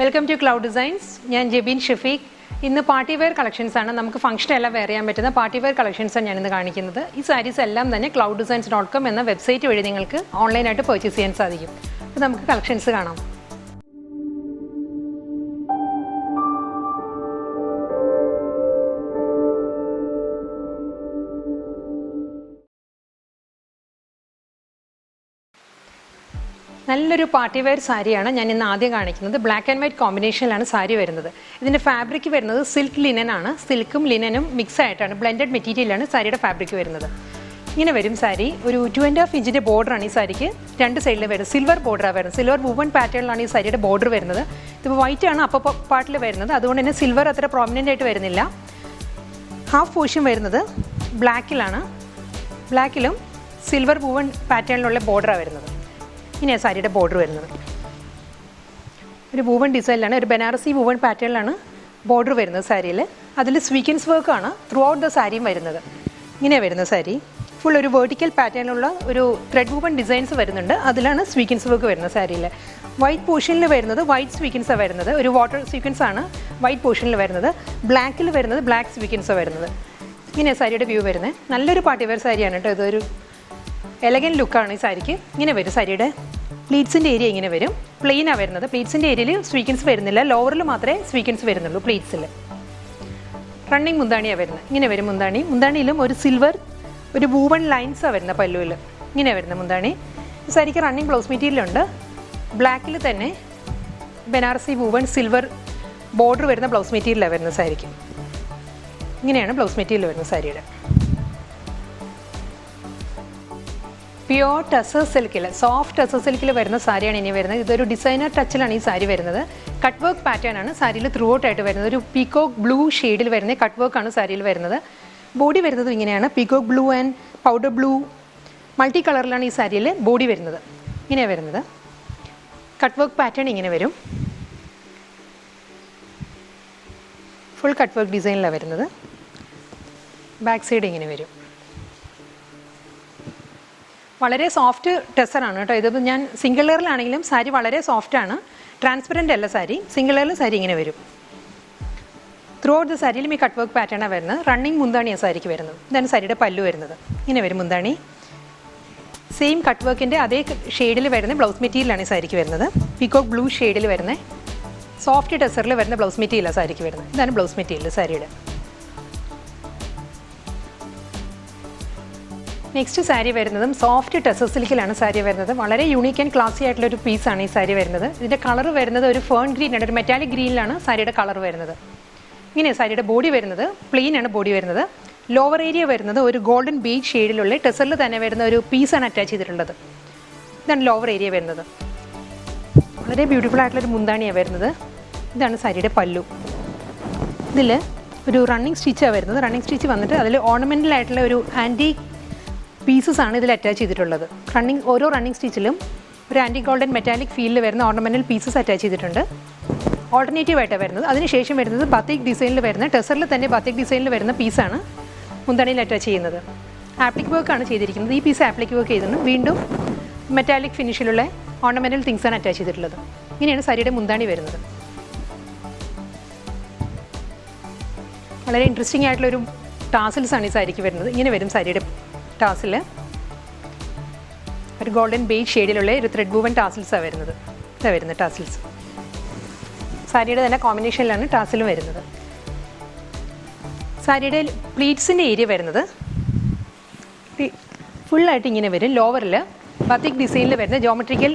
Welcome to cloud designs. ഞാൻ ജെബിൻ ഷഫീഖ്. ഇന്ന് party wear collections ആണ്, നമുക്ക് ഫംഗ്ഷൻ എല്ലാം വെയർ ചെയ്യാൻ പറ്റുന്ന പാർട്ടി വെയർ കളക്ഷൻസ് ആണ് ഞാനിന്ന് കാണിക്കുന്നത്. ഈ സാരീസ് എല്ലാം തന്നെ clouddesigns.com എന്ന വെബ്സൈറ്റ് വഴി നിങ്ങൾക്ക് ഓൺലൈനായിട്ട് പർച്ചേസ് ചെയ്യാൻ സാധിക്കും. അപ്പോൾ നമുക്ക് കളക്ഷൻസ് കാണാം. നല്ലൊരു പാർട്ടി വെയർ സാരിയാണ് ഞാൻ ഇന്ന് ആദ്യം കാണിക്കുന്നത്. ബ്ലാക്ക് ആൻഡ് വൈറ്റ് കോമ്പിനേഷനിലാണ് സാരി വരുന്നത്. ഇതിൻ്റെ ഫാബ്രിക് വരുന്നത് സിൽക്ക് ലിനൻ ആണ്. സിൽക്കും ലിനനും മിക്സ് ആയിട്ടാണ്, ബ്ലെൻഡഡ് മെറ്റീരിയലാണ് സാരിയുടെ ഫാബ്രിക് വരുന്നത്. ഇങ്ങനെ വരും സാരി. ഒരു 2.5 ഇഞ്ചിൻ്റെ ബോർഡറാണ് ഈ സാരിക്ക് രണ്ട് സൈഡിൽ വരുന്നത്. സിൽവർ ബോർഡറാണ് വരുന്നത്. സിൽവർ വുവൺ പാറ്റേണിലാണ് ഈ സാരിയുടെ ബോർഡർ വരുന്നത്. ഇതിപ്പോൾ വൈറ്റ് ആണ് അപ്പർ പാർട്ടിൽ വരുന്നത്, അതുകൊണ്ട് തന്നെ സിൽവർ അത്ര പ്രോമിനൻ്റ് ആയിട്ട് വരുന്നില്ല. ഹാഫ് പോർഷൻ വരുന്നത് ബ്ലാക്കിലാണ്. ബ്ലാക്കിലും സിൽവർ വുവൺ പാറ്റേണിലുള്ള ബോർഡറാണ് വരുന്നത്. ഇനിയാണ് സാരിയുടെ ബോർഡർ വരുന്നത്. ഒരു വൂവൺ ഡിസൈനിലാണ്, ഒരു ബനാറസി വൂവൺ പാറ്റേണിലാണ് ബോർഡർ വരുന്നത് സാരിയിൽ. അതിൽ സ്വീക്വൻസ് വർക്കാണ് ത്രൂ ഔട്ട് ദ സാരിയും വരുന്നത്. ഇങ്ങനെയാണ് വരുന്ന സാരി. ഫുൾ ഒരു വേർട്ടിക്കൽ പാറ്റേണിലുള്ള ഒരു ത്രെഡ് വൂവൺ ഡിസൈൻസ് വരുന്നുണ്ട്. അതിലാണ് സ്വീക്വൻസ് വർക്ക് വരുന്നത് സാരിയിൽ. വൈറ്റ് പോർഷനിൽ വരുന്നത് വൈറ്റ് സ്വീക്വൻസാണ് വരുന്നത്. ഒരു വാട്ടർ സ്വീക്വൻസ് ആണ് വൈറ്റ് പോർഷനിൽ വരുന്നത്. ബ്ലാക്കിൽ വരുന്നത് ബ്ലാക്ക് സ്വീക്വൻസാണ് വരുന്നത്. ഇങ്ങനെയാണ് സാരിയുടെ വ്യൂ വരുന്നത്. നല്ലൊരു പാർട്ടി വെയർ സാരിയാണ് കേട്ടോ. ഇതൊരു എലഗൻ ലുക്കാണ് ഈ സാരിക്ക്. ഇങ്ങനെ വരും സാരിയുടെ പ്ലീറ്റ്സിൻ്റെ ഏരിയ. ഇങ്ങനെ വരും. പ്ലെയിനാണ് വരുന്നത്. പ്ലീറ്റ്സിൻ്റെ ഏരിയയിൽ സ്വീക്വൻസ് വരുന്നില്ല, ലോവറിൽ മാത്രമേ സ്വീക്വൻസ് വരുന്നുള്ളൂ പ്ലീറ്റ്സിൽ. റണ്ണിങ് മുന്താണിയാണ് വരുന്നത്. ഇങ്ങനെ വരും മുന്താണി. മുന്താണിയിലും ഒരു സിൽവർ ഒരു വൂവൺ ലൈൻസാണ് വരുന്നത് പല്ലുവിൽ. ഇങ്ങനെ വരുന്ന മുന്താണി. ഈ സാരിക്ക് റണ്ണിങ് ബ്ലൗസ് മെറ്റീരിയലുണ്ട്. ബ്ലാക്കിൽ തന്നെ ബനാറസി വൂവൺ സിൽവർ ബോർഡർ വരുന്ന ബ്ലൗസ് മെറ്റീരിയലാണ് വരുന്നത് സാരിക്ക്. ഇങ്ങനെയാണ് ബ്ലൗസ് മെറ്റീരിയൽ വരുന്നത് സാരിയുടെ. പ്യുവർ ടസർ സിൽക്കിൽ, സോഫ്റ്റ് ടസർ സിൽക്കിൽ വരുന്ന സാരിയാണ് ഇനി വരുന്നത്. ഇതൊരു ഡിസൈനർ ടച്ചിലാണ് ഈ സാരി വരുന്നത്. കട്ട് വർക്ക് പാറ്റേൺ ആണ് സാരിയിൽ ത്രൂ ഔട്ട് ആയിട്ട് വരുന്നത്. ഒരു പീകോക്ക് ബ്ലൂ ഷെയ്ഡിൽ വരുന്ന കട്ട് വർക്കാണ് സാരിയിൽ വരുന്നത്. ബോഡി വരുന്നത് ഇങ്ങനെയാണ്. Peacock blue and powder blue multi കളറിലാണ് ഈ സാരിയിൽ ബോഡി വരുന്നത്. ഇങ്ങനെയാണ് വരുന്നത്. കട്ട് വർക്ക് പാറ്റേൺ ഇങ്ങനെ വരും. ഫുൾ കട്ട് വർക്ക് ഡിസൈനിലാണ് വരുന്നത്. ബാക്ക് സൈഡ് ഇങ്ങനെ വരും. വളരെ സോഫ്റ്റ് ടെസറാണ് കേട്ടോ. ഇതിപ്പോൾ ഞാൻ സിംഗിൾ ലെയറിലാണെങ്കിലും സാരി വളരെ സോഫ്റ്റാണ്. ട്രാൻസ്പെറൻ്റ് അല്ല സാരി. സിംഗിൾ ലെയറിൽ സാരി ഇങ്ങനെ വരും. ത്രൂ ഔട്ട് ദ സാരിയിലും ഈ കട്ട് വർക്ക് പാറ്റേണാണ് വരുന്നത്. റണ്ണിങ് മുന്താണിയാണ് സാരിക്ക് വരുന്നത്. ഇതാണ് സാരിയുടെ പല്ലു വരുന്നത്. ഇങ്ങനെ വരും മുന്താണി. സെയിം കട്ട് വർക്കിൻ്റെ അതേ ഷെയ്ഡിൽ വരുന്ന ബ്ലൗസ് മെറ്റീരിയലാണ് ഈ സാരിക്ക് വരുന്നത്. പീകോക്ക് ബ്ലൂ ഷെയ്ഡിൽ വരുന്ന സോഫ്റ്റ് ടെസറിൽ വരുന്ന ബ്ലൗസ് മെറ്റീരിയലാണ് സാരിക്ക് വരുന്നത്. ഇതാണ് ബ്ലൗസ് മെറ്റീരിയൽ സാരിയുടെ. നെക്സ്റ്റ് സാരി വരുന്നതും സോഫ്റ്റ് ടെസർ സിൽക്കിലാണ് സാരി വരുന്നത്. വളരെ യൂണീക്ക് ആൻഡ് ക്ലാസി ആയിട്ടുള്ളൊരു പീസാണ് ഈ സാരി വരുന്നത്. ഇതിൻ്റെ കളർ വരുന്നത് ഒരു ഫേൺ ഗ്രീൻ ആണ്, ഒരു മെറ്റാലിക് ഗ്രീനിലാണ് സാരിയുടെ കളർ വരുന്നത്. ഇങ്ങനെയാണ് സാരിയുടെ ബോഡി വരുന്നത്. പ്ലെയിൻ ആണ് ബോഡി വരുന്നത്. ലോവർ ഏരിയ വരുന്നത് ഒരു ഗോൾഡൻ ബീച്ച് ഷെയ്ഡിലുള്ള ടെസറിൽ തന്നെ വരുന്ന ഒരു പീസാണ് അറ്റാച്ച് ചെയ്തിട്ടുള്ളത്. ഇതാണ് ലോവർ ഏരിയ വരുന്നത്. വളരെ ബ്യൂട്ടിഫുൾ ആയിട്ടുള്ളൊരു മുന്താണിയാണ് വരുന്നത്. ഇതാണ് സാരിയുടെ പല്ലു. ഇതിൽ ഒരു റണ്ണിങ് സ്റ്റിച്ചാണ് വരുന്നത്. റണ്ണിങ് സ്റ്റിച്ച് വന്നിട്ട് അതിൽ ഓർണമെൻ്റൽ ആയിട്ടുള്ള ഒരു ആൻറ്റി പീസസ് ആണ് ഇതിൽ അറ്റാച്ച് ചെയ്തിട്ടുള്ളത്. ഓരോ റണ്ണിങ് സ്റ്റിച്ചിലും ഒരു ആൻറ്റി ഗോൾഡൻ മെറ്റാലിക് ഫീലിൽ വരുന്ന ഓർണമെൻ്റൽ പീസസ് അറ്റാച്ച് ചെയ്തിട്ടുണ്ട്. ഓൾട്ടർനേറ്റീവ് ആയിട്ടാണ് വരുന്നത്. അതിനുശേഷം വരുന്നത് ബത്തിക് ഡിസൈനിൽ വരുന്ന, ടെസറിൽ തന്നെ ബത്തിക് ഡിസൈനിൽ വരുന്ന പീസാണ് മുന്താണിയിൽ അറ്റാച്ച് ചെയ്യുന്നത്. ആപ്ലിക് വർക്കാണ് ചെയ്തിരിക്കുന്നത്. ഈ പീസ് ആപ്ലിക് വർക്ക് ചെയ്തിട്ടുണ്ട്. വീണ്ടും മെറ്റാലിക് ഫിനിഷിലുള്ള ഓർണമെൻ്റൽ തിങ്സാണ് അറ്റാച്ച് ചെയ്തിട്ടുള്ളത്. ഇങ്ങനെയാണ് സാരിയുടെ മുന്താണി വരുന്നത്. വളരെ ഇൻട്രസ്റ്റിംഗ് ആയിട്ടുള്ളൊരു ടാസിൽസ് ആണ് ഈ സാരിക്ക് വരുന്നത്. ഇങ്ങനെ വരും സാരിയുടെ ടാസിൽ. ഒരു ഗോൾഡൻ ബേജ് ഷെയ്ഡിലുള്ള ഒരു ത്രെഡ് വൂവൻ ടാസിൽസാണ് വരുന്നത്. ഇതാണ് വരുന്നത് ടാസിൽസ്. സാരിയുടെ തന്നെ കോമ്പിനേഷനിലാണ് ടാസിലും വരുന്നത്. സാരിയുടെ പ്ലീറ്റ്സിൻ്റെ ഏരിയ വരുന്നത് ഫുള്ളായിട്ട് ഇങ്ങനെ വരും. ലോവറിൽ ബത്തിക് ഡിസൈനിൽ വരുന്ന ജോമെട്രിക്കൽ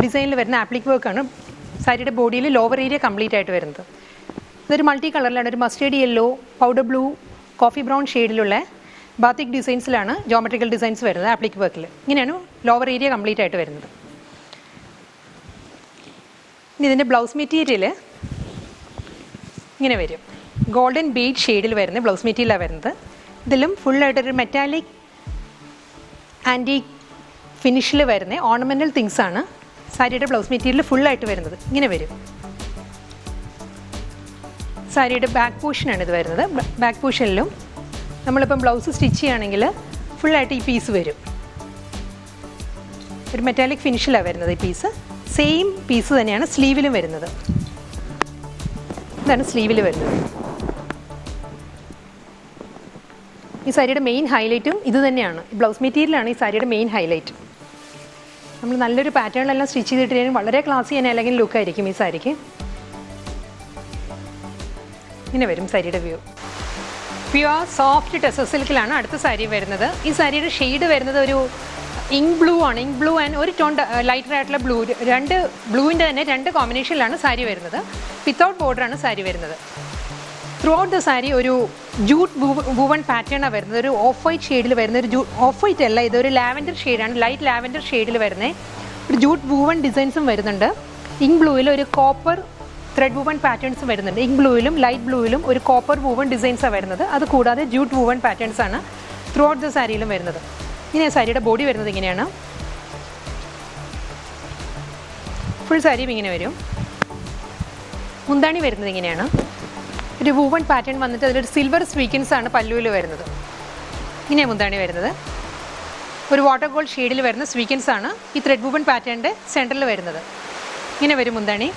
ഡിസൈനിൽ വരുന്ന ആപ്ലിക് വർക്കാണ് സാരിയുടെ ബോഡിയിൽ ലോവർ ഏരിയ കംപ്ലീറ്റ് ആയിട്ട് വരുന്നത്. ഇതൊരു മൾട്ടി കളറിലാണ്. ഒരു mustard yellow, powder blue, coffee brown ഷെയ്ഡിലുള്ള ബാത്തിക് ഡിസൈൻസിലാണ് ജോമെട്രിക്കൽ ഡിസൈൻസ് വരുന്നത് ആപ്ലിക് വർക്കിൽ. ഇങ്ങനെയാണ് ലോവർ ഏരിയ കംപ്ലീറ്റ് ആയിട്ട് വരുന്നത്. ഇനി ഇതിൻ്റെ ബ്ലൗസ് മെറ്റീരിയൽ ഇങ്ങനെ വരും. ഗോൾഡൻ ബീഡ് ഷെയ്ഡിൽ വരുന്ന ബ്ലൗസ് മെറ്റീരിയലാണ് വരുന്നത്. ഇതിലും ഫുള്ളായിട്ടൊരു മെറ്റാലിക് ആൻറ്റി ഫിനിഷിൽ വരുന്ന ഓർണമെൻ്റൽ തിങ്സാണ് സാരിയുടെ ബ്ലൗസ് മെറ്റീരിയൽ ഫുള്ളായിട്ട് വരുന്നത്. ഇങ്ങനെ വരും. സാരിയുടെ ബാക്ക് പോർഷനാണ് ഇത് വരുന്നത്. ബാക്ക് പോർഷനിലും നമ്മളിപ്പം ബ്ലൗസ് സ്റ്റിച്ച് ചെയ്യുകയാണെങ്കിൽ ഫുള്ളായിട്ട് ഈ പീസ് വരും. ഒരു മെറ്റാലിക് ഫിനിഷിലാണ് വരുന്നത് ഈ പീസ്. സെയിം പീസ് തന്നെയാണ് സ്ലീവിലും വരുന്നത്. ഇതാണ് സ്ലീവിൽ വരുന്നത്. ഈ സാരിയുടെ മെയിൻ ഹൈലൈറ്റും ഇത് തന്നെയാണ്. ബ്ലൗസ് മെറ്റീരിയലാണ് ഈ സാരിയുടെ മെയിൻ ഹൈലൈറ്റ്. നമ്മൾ നല്ലൊരു പാറ്റേണിലെല്ലാം സ്റ്റിച്ച് ചെയ്തിട്ടുണ്ടെങ്കിൽ വളരെ ക്ലാസി തന്നെ അല്ലെങ്കിൽ ലുക്കായിരിക്കും ഈ സാരിക്ക്. ഇങ്ങനെ വരും സാരിയുടെ വ്യൂ. പ്യുവർ സോഫ്റ്റ് ടെസർ സിൽക്കിലാണ് അടുത്ത സാരി വരുന്നത്. ഈ സാരിയുടെ ഷെയ്ഡ് വരുന്നത് ഒരു ഇങ്ക് ബ്ലൂ ആണ്. ഇങ്ക് ബ്ലൂ ആൻഡ് ഒരു ടോൺ ലൈറ്റർ ആയിട്ടുള്ള ബ്ലൂ, രണ്ട് ബ്ലൂവിൻ്റെ തന്നെ രണ്ട് കോമ്പിനേഷനിലാണ് സാരി വരുന്നത്. വിത്തൗട്ട് ബോർഡറാണ് സാരി വരുന്നത്. ത്രൂ ഔട്ട് ദ സാരി ഒരു ജൂട്ട് വൂവൺ പാറ്റേണാണ് വരുന്നത്. ഒരു ഓഫ് വൈറ്റ് ഷെയ്ഡിൽ വരുന്ന ഒരു ഓഫ് വൈറ്റ് അല്ല, ഇതൊരു ലാവൻഡർ ഷെയ്ഡാണ്. ലൈറ്റ് ലാവൻഡർ ഷെയ്ഡിൽ വരുന്നത് ഒരു ജൂട്ട് വൂവൺ ഡിസൈൻസും വരുന്നുണ്ട്. ഇങ്ക് ബ്ലൂവിൽ ഒരു കോപ്പർ ത്രെഡ് വൂവൺ പാറ്റേൺസും വരുന്നുണ്ട്. ഇങ്ക് ബ്ലൂവിലും ലൈറ്റ് ബ്ലൂവിലും ഒരു കോപ്പർ വൂവൺ ഡിസൈൻസാണ് വരുന്നത്. അത് കൂടാതെ ജൂട്ട് വൂവൺ പാറ്റേൺസ് ആണ് ത്രൂ ഔട്ട് ദ സാരിയിലും വരുന്നത്. ഇനി സാരിയുടെ ബോഡി വരുന്നത് ഇങ്ങനെയാണ്. ഫുൾ സാരിയും ഇങ്ങനെ വരും. മുന്താണി വരുന്നത് ഇങ്ങനെയാണ്. ഒരു വൂവൺ പാറ്റേൺ വന്നിട്ട് അതിലൊരു സിൽവർ സ്വീക്കൻസ് ആണ് പല്ലുവിൽ വരുന്നത്. ഇങ്ങനെയാണ് മുന്താണി വരുന്നത്. ഒരു വാട്ടർ ഗോൾഡ് ഷെയ്ഡിൽ വരുന്ന സ്വീക്കൻസ് ആണ് ഈ ത്രെഡ് വൂവൺ പാറ്റേണിൻ്റെ സെൻറ്ററിൽ വരുന്നത്. ഇങ്ങനെ വരും മുന്താണി.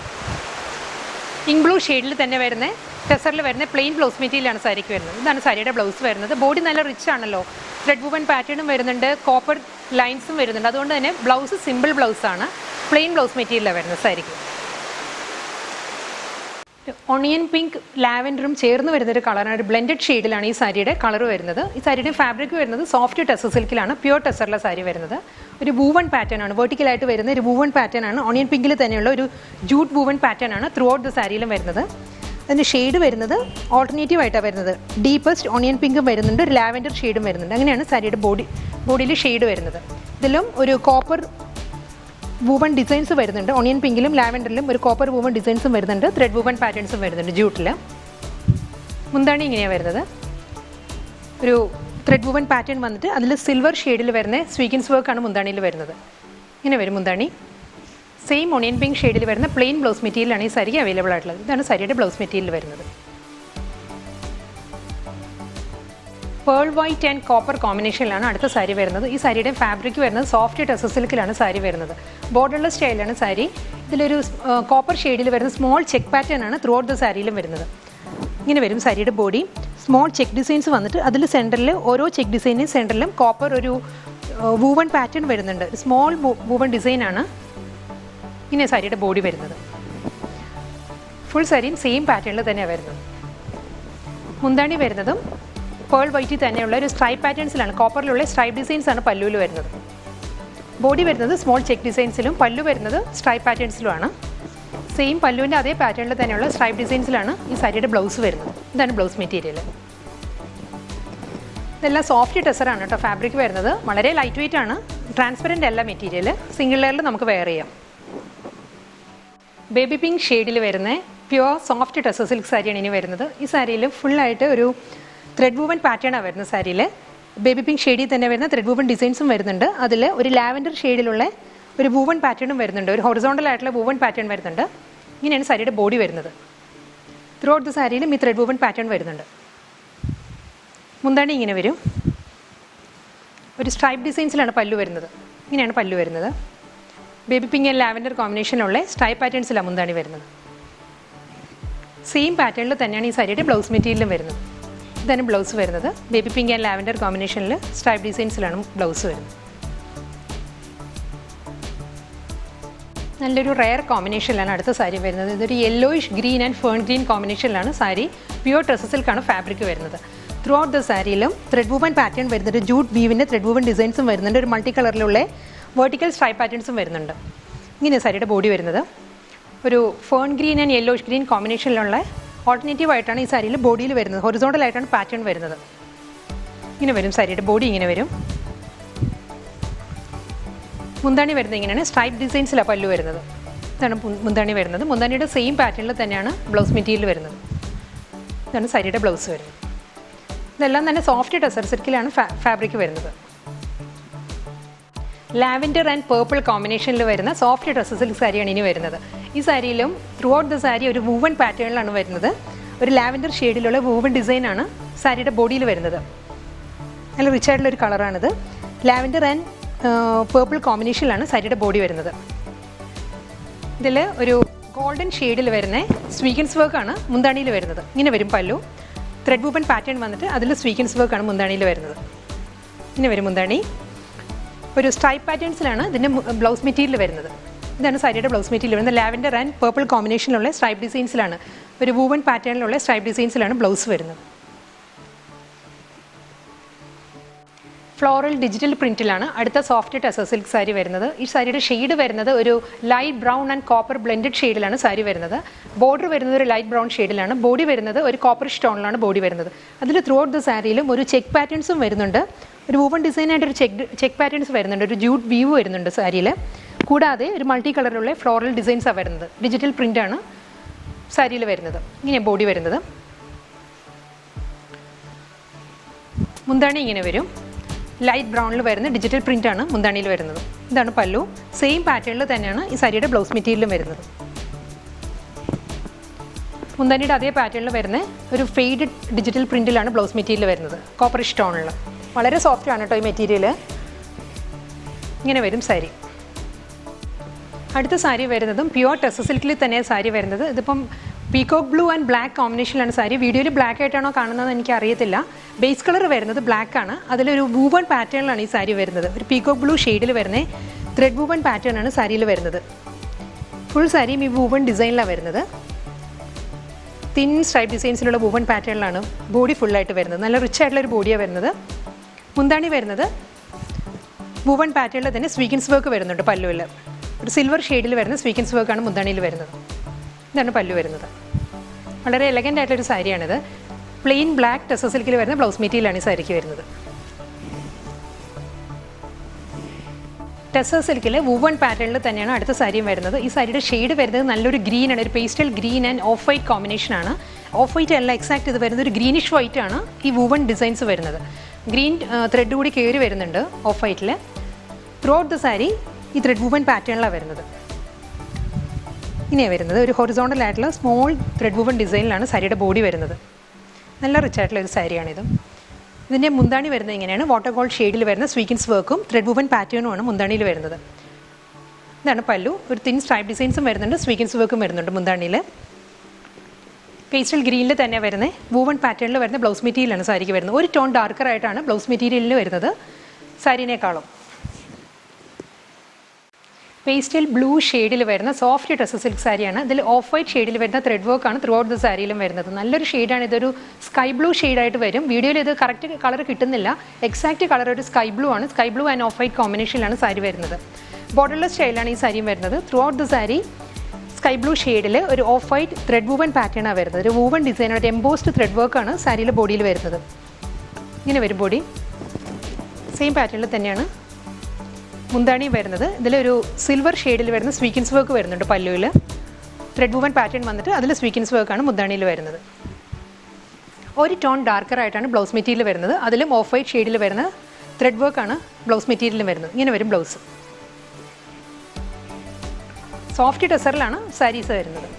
ഇങ്ക് ബ്ലൂ ഷെയ്ഡിൽ തന്നെ വരുന്ന ടെസറിൽ വരുന്ന പ്ലെയിൻ ബ്ലൗസ് മെറ്റീരിയലാണ് സാരിക്ക് വരുന്നത്. ഇതാണ് സാരിയുടെ ബ്ലൗസ് വരുന്നത്. ബോഡി നല്ല റിച്ച് ആണല്ലോ. ത്രെഡ് വൂവൺ പാറ്റേണും വരുന്നുണ്ട്, കോപ്പർ ലൈൻസും വരുന്നുണ്ട്. അതുകൊണ്ട് തന്നെ ബ്ലൗസ് സിമ്പിൾ ബ്ലൗസാണ്, പ്ലെയിൻ ബ്ലൗസ് മെറ്റീരിയലാണ് വരുന്നത് സാരിക്ക്. ഒണിയൻ പിങ്ക് ലാവൻഡറും ചേർന്ന് വരുന്നൊരു കളറാണ്. ഒരു ബ്ലെൻഡഡ് ഷെയ്ഡിലാണ് ഈ സാരിയുടെ കളർ വരുന്നത്. ഈ സാരിയുടെ ഫാബ്രിക് വരുന്നത് സോഫ്റ്റ് ടെസർ സിൽക്കിലാണ്, പ്യുവർ ടെസറിലെ സാരി വരുന്നത്. ഒരു വൂവൺ പാറ്റേൺ ആണ്, വെർട്ടിക്കലായിട്ട് വരുന്ന ഒരു വൂവൺ പാറ്റേൺ ആണ്. ഒണിയൻ പിങ്കിൽ തന്നെയുള്ള ഒരു ജൂട്ട് വൂവൺ പാറ്റേൺ ആണ് ത്രൂ ഔട്ട് ദ സാരിയിലും വരുന്നത്. അതിൻ്റെ ഷെയ്ഡ് വരുന്നത് ഓൾട്ടർനേറ്റീവ് ആയിട്ടാണ് വരുന്നത്. ഡീപ്പസ്റ്റ് ഒണിയൻ പിങ്കും വരുന്നുണ്ട്, ഒരു ലാവൻഡർ ഷെയ്ഡും വരുന്നുണ്ട്. അങ്ങനെയാണ് സാരിയുടെ ബോഡിയിൽ ഷെയ്ഡ് വരുന്നത്. ഇതിലും ഒരു കോപ്പർ വൂവൺ ഡിസൈൻസ് വരുന്നുണ്ട്. ഒണിയൻ പിങ്കിലും ലാവൻഡറിലും ഒരു കോപ്പർ വൂവൺ ഡിസൈൻസും വരുന്നുണ്ട്. ത്രെഡ് വൂവൺ പാറ്റേൺസും വരുന്നുണ്ട് ജൂട്ടിൽ. മുന്താണി ഇങ്ങനെയാണ് വരുന്നത്. ഒരു ത്രെഡ് വൂവൺ പാറ്റേൺ വന്നിട്ട് അതിൽ സിൽവർ ഷെയ്ഡിൽ വരുന്ന സ്വീക്കൻസ് വർക്കാണ് മുന്താണിയിൽ വരുന്നത്. ഇങ്ങനെ വരും മുന്താണി. സെയിം ഒണിയൻ പിങ്ക് ഷെയ്ഡിൽ വരുന്ന പ്ലെയിൻ ബ്ലൗസ് മെറ്റീരിയലാണ് ഈ സാരിക്ക് അവൈലബിൾ ആയിട്ടുള്ളത്. ഇതാണ് സാരിയുടെ ബ്ലൗസ് മെറ്റീരിയൽ വരുന്നത്. പേൾ വൈറ്റ് ആൻഡ് കോപ്പർ കോമ്പിനേഷനിലാണ് അടുത്ത സാരി വരുന്നത്. ഈ സാരിയുടെ ഫാബ്രിക് വരുന്നത് സോഫ്റ്റ് ടെസർ സിൽക്കിലാണ് സാരി വരുന്നത്. ബോർഡർലെസ് സ്റ്റൈലാണ് സാരി. ഇതിലൊരു കോപ്പർ ഷെയ്ഡിൽ വരുന്ന സ്മോൾ ചെക്ക് പാറ്റേൺ ആണ് ത്രൂ ഔട്ട് ദ സാരിയിലും വരുന്നത്. ഇങ്ങനെ വരും സാരിയുടെ ബോഡി. സ്മോൾ ചെക്ക് ഡിസൈൻസ് വന്നിട്ട് അതിൽ സെൻറ്ററിൽ ഓരോ ചെക്ക് ഡിസൈനിന് സെൻറ്ററിലും കോപ്പർ ഒരു വൂവൺ പാറ്റേൺ വരുന്നുണ്ട്. സ്മോൾ വൂവൺ ഡിസൈനാണ് ഇങ്ങനെ സാരിയുടെ ബോഡി വരുന്നത്. ഫുൾ സാരിയും സെയിം പാറ്റേണിൽ തന്നെയാണ് വരുന്നത്. മുന്താണി വരുന്നതും പേൾ വൈറ്റിൽ തന്നെയുള്ള ഒരു സ്ട്രൈപ്പ് പാറ്റേൺസിലാണ്, കോപ്പറിലുള്ള സ്ട്രൈപ്പ് ഡിസൈൻസ് ആണ് പല്ലുവിൽ വരുന്നത്. ബോഡി വരുന്നത് സ്മോൾ ചെക്ക് ഡിസൈൻസിലും പല്ലു വരുന്നത് സ്ട്രൈപ്പ് പാറ്റേൺസിലുമാണ്. സെയിം പല്ലുവിൻ്റെ അതേ പാറ്റേണിൽ തന്നെയുള്ള സ്ട്രൈപ്പ് ഡിസൈൻസിലാണ് ഈ സാരിയുടെ ബ്ലൗസ് വരുന്നത്. ഇതാണ് ബ്ലൗസ് മെറ്റീരിയൽ. ഇതെല്ലാം സോഫ്റ്റ് ടെസറാണ് കേട്ടോ ഫാബ്രിക് വരുന്നത്. വളരെ ലൈറ്റ് വെയിറ്റ് ആണ്, ട്രാൻസ്പെറൻറ്റ് അല്ല മെറ്റീരിയൽ. സിംഗിൾ ലെയറിൽ നമുക്ക് വെയർ ചെയ്യാം. ബേബി പിങ്ക് ഷെയ്ഡിൽ വരുന്ന പ്യുവർ സോഫ്റ്റ് ടെസർ സിൽക്ക് സാരിയാണ് ഇനി വരുന്നത്. ഈ സാരിയിൽ ഫുള്ളായിട്ട് ഒരു ത്രെഡ് വൂവൺ പാറ്റേണാണ് വരുന്നത്. സാരിയിൽ ബേബി പിങ്ക് ഷെയ്ഡിൽ തന്നെ വരുന്ന ത്രെഡ് വൂവൺ ഡിസൈൻസും വരുന്നുണ്ട്. അതിൽ ഒരു ലാവൻഡർ ഷെയ്ഡിലുള്ള ഒരു വൂവൺ പാറ്റേണും വരുന്നുണ്ട്. ഒരു ഹൊറിസോണ്ടൽ ആയിട്ടുള്ള വൂവൺ പാറ്റേൺ വരുന്നുണ്ട്. ഇങ്ങനെയാണ് സാരിയുടെ ബോഡി വരുന്നത്. ത്രൂ ഔട്ട് ദ സാരിയിലും ഈ ത്രെഡ് വൂവൺ പാറ്റേൺ വരുന്നുണ്ട്. മുന്താണി ഇങ്ങനെ വരും. ഒരു സ്ട്രൈപ്പ് ഡിസൈൻസിലാണ് പല്ലു വരുന്നത്. ഇങ്ങനെയാണ് പല്ലു വരുന്നത്. ബേബി പിങ്ക് ആൻഡ് ലാവൻഡർ കോമ്പിനേഷനുള്ള സ്ട്രൈപ്പ് പാറ്റേൺസിലാണ് മുന്താണി വരുന്നത്. സെയിം പാറ്റേണിൽ തന്നെയാണ് ഈ സാരിയുടെ ബ്ലൗസ് മെറ്റീരിയലും വരുന്നത്. ഇതാണ് ബ്ലൗസ് വരുന്നത്. ബേബി പിങ്ക് ആൻഡ് ലാവൻഡർ കോമ്പിനേഷനിൽ സ്ട്രൈപ്പ് ഡിസൈൻസിലാണ് ബ്ലൗസ് വരുന്നത്. നല്ലൊരു റെയർ കോമ്പിനേഷനിലാണ് അടുത്ത സാരി വരുന്നത്. ഇതൊരു yellowish green and fern green കോമ്പിനേഷനിലാണ് സാരി. പ്യുവർ ടെസർ സിൽക്കാണ് ഫാബ്രിക് വരുന്നത്. ത്രൂ ഔട്ട് ദ സാരിയിലും ത്രെഡ് വൂവൺ പാറ്റേൺ വരുന്നുണ്ട്. ജൂട്ട് വീവിൻ്റെ ത്രെഡ് വൂവൺ ഡിസൈൻസും വരുന്നുണ്ട്. ഒരു മൾട്ടി കളറിലുള്ള വെർട്ടിക്കൽ സ്ട്രൈപ്പ് പാറ്റേൺസും വരുന്നുണ്ട്. ഇങ്ങനെ സാരിയുടെ ബോഡി വരുന്നത്. ഒരു fern green and yellowish green കോമ്പിനേഷനിലുള്ള ഓൾട്ടർനേറ്റീവ് ആയിട്ടാണ് ഈ സാരിയിൽ ബോഡിയിൽ വരുന്നത്. ഹൊറിസോണ്ടൽ ആയിട്ടാണ് പാറ്റേൺ വരുന്നത്. ഇങ്ങനെ വരും സാരിയുടെ ബോഡി. ഇങ്ങനെ വരും. മുന്താണി വരുന്നത് ഇങ്ങനെയാണ്. സ്ട്രൈപ്പ് ഡിസൈൻസിലാണ് പല്ലു വരുന്നത്. ഇതാണ് മുന്താണി വരുന്നത്. മുന്താണിയുടെ സെയിം പാറ്റേണിൽ തന്നെയാണ് ബ്ലൗസ് മെറ്റീരിയൽ വരുന്നത്. ഇതാണ് സാരിയുടെ ബ്ലൗസ് വരുന്നത്. ഇതെല്ലാം തന്നെ സോഫ്റ്റ് ടെസർ സിൽക്കിലാണ് ഫാബ്രിക് വരുന്നത്. ലാവൻഡർ ആൻഡ് പേർപ്പിൾ കോമ്പിനേഷനിൽ വരുന്ന സോഫ്റ്റ് ടെസർ സിൽക്ക് സാരിയാണ് ഇനി വരുന്നത്. ഈ സാരിയിലും ത്രൂ ഔട്ട് ദ സാരി ഒരു വൂവൺ പാറ്റേണിലാണ് വരുന്നത്. ഒരു ലാവൻഡർ ഷെയ്ഡിലുള്ള വൂവൺ ഡിസൈനാണ് സാരിയുടെ ബോഡിയിൽ വരുന്നത്. നല്ല റിച്ച് ആയിട്ടുള്ളൊരു കളറാണിത്. ലാവൻഡർ ആൻഡ് പേർപ്പിൾ കോമ്പിനേഷനിലാണ് സാരിയുടെ ബോഡി വരുന്നത്. ഇതിൽ ഒരു ഗോൾഡൻ ഷെയ്ഡിൽ വരുന്ന സ്വീക്വൻസ് വർക്കാണ് മുന്താണിയിൽ വരുന്നത്. ഇങ്ങനെ വരും പല്ലു. ത്രെഡ് വൂവൻ പാറ്റേൺ വന്നിട്ട് അതിൽ സ്വീക്വൻസ് വർക്കാണ് മുന്താണിയിൽ വരുന്നത്. ഇങ്ങനെ വരും മുന്താണി. ഒരു സ്ട്രൈപ്പ് പാറ്റേൺസിലാണ് ഇതിൻ്റെ ബ്ലൗസ് മെറ്റീരിയൽ വരുന്നത്. ഇതാണ് സാരിയുടെ ബ്ലൗസ് മെറ്റീരിയൽ വരുന്നത്. ലാവൻഡർ ആൻഡ് പേർപ്പിൾ കോമ്പിനേഷനിലുള്ള സ്ട്രൈപ്പ് ഡിസൈൻസിലാണ്, ഒരു വൂവൻ പാറ്റേണിലുള്ള സ്ട്രൈപ്പ് ഡിസൈൻസിലാണ് ബ്ലൗസ് വരുന്നത്. ഫ്ലോറൽ ഡിജിറ്റൽ പ്രിൻറ്റിലാണ് അടുത്ത സോഫ്റ്റ് ടസർ സിൽക്ക് സാരി വരുന്നത്. ഈ സാരിയുടെ ഷെയ്ഡ് വരുന്നത് ഒരു light brown and copper blended ഷെയ്ഡിലാണ് സാരി വരുന്നത്. ബോർഡർ വരുന്നത് ഒരു ലൈറ്റ് ബ്രൗൺ ഷെയ്ഡിലാണ്. ബോഡി വരുന്നത് ഒരു കോപ്പർ സ്റ്റോണിലാണ് ബോഡി വരുന്നത്. അതിൽ ത്രൂ ഔട്ട് ദ സാരിയിലും ഒരു ചെക്ക് പാറ്റേൺസും വരുന്നുണ്ട്. ഒരു വൂവൻ ഡിസൈനായിട്ട് ഒരു ചെക്ക് പാറ്റേൺസ് വരുന്നുണ്ട്. ഒരു ജൂട്ട് വീവ് വരുന്നുണ്ട് സാരിയിൽ. കൂടാതെ ഒരു മൾട്ടി കളറിലുള്ള ഫ്ലോറൽ ഡിസൈൻസാണ് വരുന്നത്. ഡിജിറ്റൽ പ്രിൻ്റാണ് സാരിയിൽ വരുന്നത്. ഇങ്ങനെ ബോഡി വരുന്നത്. മുന്താണി ഇങ്ങനെ വരും. ലൈറ്റ് ബ്രൗണിൽ വരുന്ന ഡിജിറ്റൽ പ്രിൻ്റാണ് മുന്താണിയിൽ വരുന്നത്. ഇതാണ് പല്ലു. സെയിം പാറ്റേണിൽ തന്നെയാണ് ഈ സാരിയുടെ ബ്ലൗസ് മെറ്റീരിയലും വരുന്നത്. മുന്താണിയുടെ അതേ പാറ്റേണിൽ വരുന്ന ഒരു ഫെയ്ഡ് ഡിജിറ്റൽ പ്രിൻറ്റിലാണ് ബ്ലൗസ് മെറ്റീരിയൽ വരുന്നത്. കോപ്പർ സ്റ്റോണിൽ വളരെ സോഫ്റ്റ് ആണ് കേട്ടോ ഈ മെറ്റീരിയൽ. ഇങ്ങനെ വരും സാരി. അടുത്ത സാരി വരുന്നതും പ്യുവർ ടെസർ സിൽക്കിൽ തന്നെ സാരി വരുന്നത്. ഇതിപ്പം പീകോക്ക് ബ്ലൂ ആൻഡ് ബ്ലാക്ക് കോമ്പിനേഷനിലാണ് സാരി. വീഡിയോയിൽ ബ്ലാക്ക് ആയിട്ടാണോ കാണുന്നതെന്ന് എനിക്ക് അറിയത്തില്ല. ബേസ് കളർ വരുന്നത് ബ്ലാക്ക് ആണ്. അതിലൊരു വൂവൺ പാറ്റേണിലാണ് ഈ സാരി വരുന്നത്. ഒരു പീകോക്ക് ബ്ലൂ ഷെയ്ഡിൽ വരുന്ന ത്രെഡ് വൂവൺ പാറ്റേൺ ആണ് സാരിയിൽ വരുന്നത്. ഫുൾ സാരിയും ഈ വൂവൺ ഡിസൈനിലാണ് വരുന്നത്. തിൻ സ്ട്രൈപ്പ് ഡിസൈൻസിലുള്ള വൂവൺ പാറ്റേണിലാണ് ബോഡി ഫുള്ളായിട്ട് വരുന്നത്. നല്ല റിച്ച് ആയിട്ടുള്ളൊരു ബോഡിയാണ് വരുന്നത്. മുന്താണി വരുന്നത് വൂവൺ പാറ്റേണിൽ തന്നെ സ്വീക്വൻസ് വർക്ക് വരുന്നുണ്ട് പല്ലുവിൽ. ഒരു സിൽവർ ഷെയ്ഡിൽ വരുന്ന സ്വീക്വൻസ് വർക്കാണ് മുന്താണിയിൽ വരുന്നത്. ഇതാണ് പല്ലു വരുന്നത്. വളരെ എലഗൻ്റ് ആയിട്ടൊരു സാരിയാണിത്. പ്ലെയിൻ ബ്ലാക്ക് ടെസർ സിൽക്കിൽ വരുന്ന ബ്ലൗസ് മെറ്റീരിയലാണ് ഈ സാരിക്ക് വരുന്നത്. ടെസർ സിൽക്കിൽ വൂവൺ പാറ്റേണിൽ തന്നെയാണ് അടുത്ത സാരിയും വരുന്നത്. ഈ സാരിയുടെ ഷെയ്ഡ് വരുന്നത് നല്ലൊരു ഗ്രീൻ ആണ്. ഒരു pastel green and off white കോമ്പിനേഷനാണ്. ഓഫ് വൈറ്റ് അല്ല, എക്സാക്ട് ഇത് വരുന്നത് ഒരു ഗ്രീനിഷ് വൈറ്റ് ആണ് ഈ വൂവൺ ഡിസൈൻസ് വരുന്നത്. ഗ്രീൻ ത്രെഡ് കൂടി കയറി വരുന്നുണ്ട് ഓഫ് വൈറ്റിൽ. ത്രൂ ഔട്ട് ദ സാരി ഈ ത്രെഡ് വൂവൻ പാറ്റേണിലാണ് വരുന്നത്. ഇങ്ങനെയാണ് വരുന്നത്. ഒരു ഹൊറിസോണ്ടൽ ആയിട്ടുള്ള സ്മോൾ ത്രെഡ് വൂവൻ ഡിസൈനിലാണ് സാരിയുടെ ബോഡി വരുന്നത്. നല്ല റിച്ച് ആയിട്ടുള്ള ഒരു സാരിയാണിത്. ഇതിൻ്റെ മുന്താണി വരുന്നത് ഇങ്ങനെയാണ്. വാട്ടർ ഗോൾഡ് ഷെയ്ഡിൽ വരുന്ന സ്വീക്വൻസ് വർക്കും ത്രെഡ് വൂവൻ പാറ്റേണുമാണ് മുന്താണിയിൽ വരുന്നത്. ഇതാണ് പല്ലു. ഒരു തിൻ സ്ട്രൈപ്പ് ഡിസൈൻസും വരുന്നുണ്ട്, സ്വീക്വൻസ് വർക്കും വരുന്നുണ്ട് മുന്താണിയിൽ. പേസ്റ്റൽ ഗ്രീനിൽ തന്നെ വരുന്ന വൂവൺ പാറ്റേണിൽ വരുന്ന ബ്ലൗസ് മെറ്റീരിയലാണ് സാരിക്ക് വരുന്നത്. ഒരു ടോൺ ഡാർക്കർ ആയിട്ടാണ് ബ്ലൗസ് മെറ്റീരിയലിൽ വരുന്നത് സാരീനേക്കാളും. പേസ്റ്റൽ ബ്ലൂ ഷെയ്ഡിൽ വരുന്ന സോഫ്റ്റ് ടെസർ സിൽക്ക് സാരിയാണ്. ഇതിൽ ഓഫ് വൈറ്റ് ഷെയ്ഡിൽ വരുന്ന ത്രെഡ് വർക്കാണ് ത്രൂ ഔട്ട് ദ സാരിയിലും വരുന്നത്. നല്ലൊരു ഷെയ്ഡാണ്. ഇതൊരു സ്കൈ ബ്ലൂ ഷെയ്ഡായിട്ട് വരും. വീഡിയോയിൽ ഇത് കറക്റ്റ് കളർ കിട്ടുന്നില്ല. എക്സാക്റ്റ് കളർ ഒരു സ്കൈ ബ്ലൂ ആണ്. Sky blue and off white കോമ്പിനേഷനിലാണ് സാരി വരുന്നത്. ബോർഡർലെസ് സ്റ്റൈലാണ് ഈ സാരിയും വരുന്നത്. Throughout the sari sky blue ഷെയ്ഡിൽ ഒരു ഓഫ് വൈറ്റ് ത്രെഡ് വൂവൻ പാറ്റേണാണ് വരുന്നത്. ഒരു വൂവൻ ഡിസൈൻ, ഒരു എംബോസ്ഡ് ത്രെഡ് വർക്കാണ് സാരിയിലെ ബോഡിയിൽ വരുന്നത്. ഇങ്ങനെ വരും ബോഡി. സെയിം പാറ്റേണിൽ തന്നെയാണ് മുന്താണി വരുന്നത്. ഇതിലൊരു സിൽവർ ഷെയ്ഡിൽ വരുന്ന സ്വീക്വൻസ് വർക്ക് വരുന്നുണ്ട് പല്ലുവിൽ. ത്രെഡ് വൂവൻ പാറ്റേൺ വന്നിട്ട് അതിൽ സ്വീക്വൻസ് വർക്കാണ് മുന്താണിയിൽ വരുന്നത്. ഒരു ടോൺ ഡാർക്കർ ആയിട്ടാണ് ബ്ലൗസ് മെറ്റീരിയൽ വരുന്നത്. അതിലും ഓഫ് വൈറ്റ് ഷെയ്ഡിൽ വരുന്ന ത്രെഡ് വർക്കാണ് ബ്ലൗസ് മെറ്റീരിയലും വരുന്നത്. ഇങ്ങനെ വരും ബ്ലൗസ്. സോഫ്റ്റ് ടെസറിലാണ് സാരീസ് വരുന്നത്.